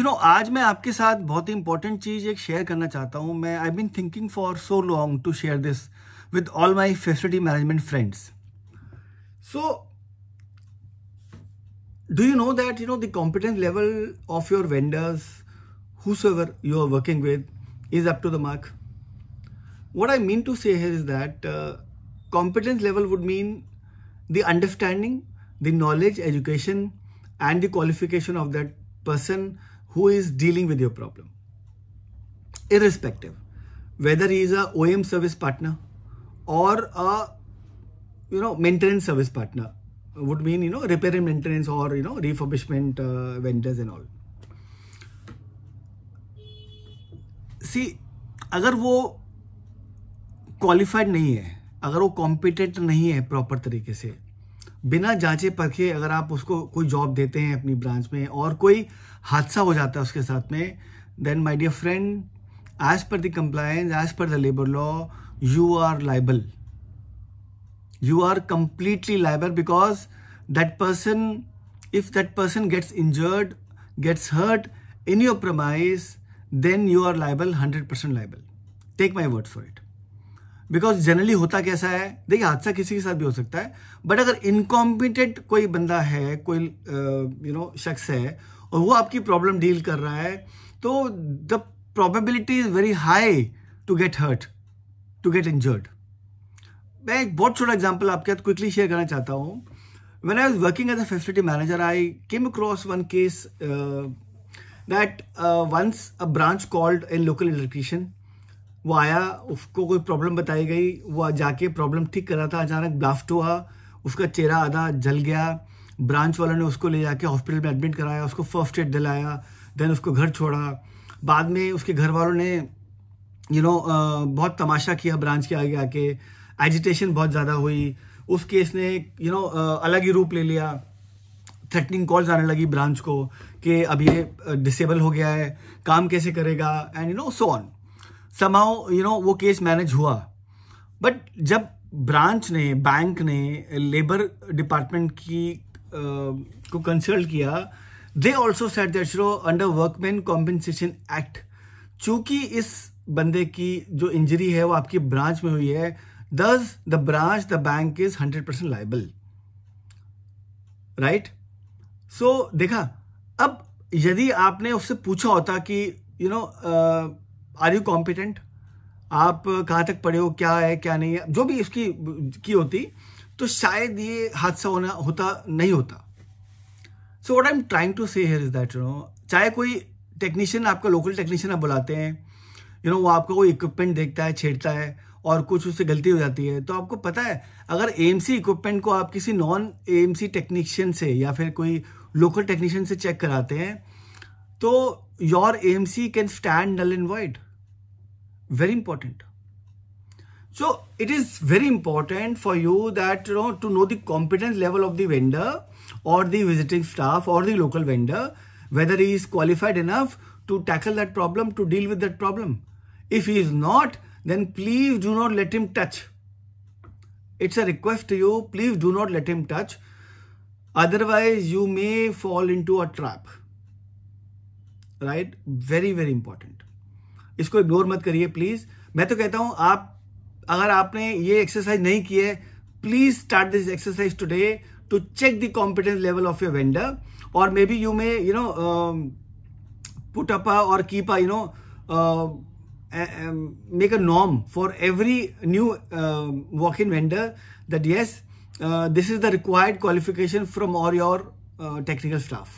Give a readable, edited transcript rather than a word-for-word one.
आज मैं आपके साथ बहुत ही इंपॉर्टेंट चीज एक शेयर करना चाहता हूं। मैं I been thinking for so long to share this with all my facility management friends. So do you know that the competence level of your vendors, whosoever you are working with, is up to the mark? What I mean to say here is that competence level would mean the understanding, the knowledge, education and the qualification of that person who is dealing with your problem, irrespective whether he is a OEM service partner or a maintenance service partner. Would mean repair and maintenance or refurbishment vendors and all. See, अगर वो qualified नहीं है, अगर वो competent नहीं है proper तरीके से, बिना जांचे परखे अगर आप उसको कोई जॉब देते हैं अपनी ब्रांच में और कोई हादसा हो जाता है उसके साथ में, then my dear friend, as per the compliance, as per the labour law, you are liable. You are completely liable because that person, if that person gets injured, gets hurt in your premise, then you are liable, 100% liable. Take my word for it. Because generally होता कैसा है, देखिए हादसा किसी के साथ भी हो सकता है, बट अगर इनकॉम्पिटेंट कोई बंदा है, कोई शख्स है और वो आपकी प्रॉब्लम डील कर रहा है, तो the probability is very high to get hurt, to get injured. मैं एक बहुत छोटा एग्जाम्पल आपके साथ क्विकली शेयर करना चाहता हूँ. When I was working as a facility manager, I came across one case that once a branch called a local electrician. वो आया, उसको कोई प्रॉब्लम बताई गई, वो जाके प्रॉब्लम ठीक कर रहा था, अचानक ब्लास्ट हुआ, उसका चेहरा आधा जल गया. ब्रांच वालों ने उसको ले जाके हॉस्पिटल में एडमिट कराया, उसको फर्स्ट एड दिलाया, देन उसको घर छोड़ा. बाद में उसके घर वालों ने बहुत तमाशा किया ब्रांच के आगे आके, एजिटेशन बहुत ज़्यादा हुई. उस केस ने अलग ही रूप ले लिया. थ्रेटनिंग कॉल्स आने लगी ब्रांच को कि अब ये डिसेबल हो गया है, काम कैसे करेगा, एंड सो ऑन. समहाउ वो केस मैनेज हुआ. बट जब ब्रांच ने, बैंक ने लेबर डिपार्टमेंट को कंसल्ट किया, they also said that under workman compensation act, चूंकि इस बंदे की जो इंजरी है वो आपकी ब्रांच में हुई है, thus the branch, the bank is 100% liable, right? So देखा, अब यदि आपने उससे पूछा होता कि आर यू कॉम्पिटेंट, आप कहाँ तक पढ़े हो, क्या है क्या नहीं है, जो भी इसकी की होती, तो शायद ये हादसा होता नहीं होता. So what I am trying to say here is that चाहे कोई टेक्नीशियन, आपका लोकल टेक्नीशियन आप बुलाते हैं, वो आपका कोई इक्विपमेंट देखता है, छेड़ता है और कुछ उससे गलती हो जाती है, तो आपको पता है अगर एएमसी इक्विपमेंट को आप किसी नॉन एएमसी टेक्नीशियन से या फिर कोई लोकल टेक्नीशियन से चेक कराते हैं, तो your AMC can stand null and void. Very important. So it is very important for you that to know the competence level of the vendor और the visiting staff और the local vendor, whether he is qualified enough to tackle that problem, to deal with that problem. If he is not, then please do not let him touch. It's a request to you, please do not let him touch. Otherwise, you may fall into a trap. Right? Very, very important. इसको ignore मत करिए please. मैं तो कहता हूं, आप अगर आपने ये एक्सरसाइज नहीं की है, please start this exercise today to check the competence level of your vendor, or maybe you may put up or keep a make a norm for every new walk-in vendor that yes, this is the required qualification from all your technical staff.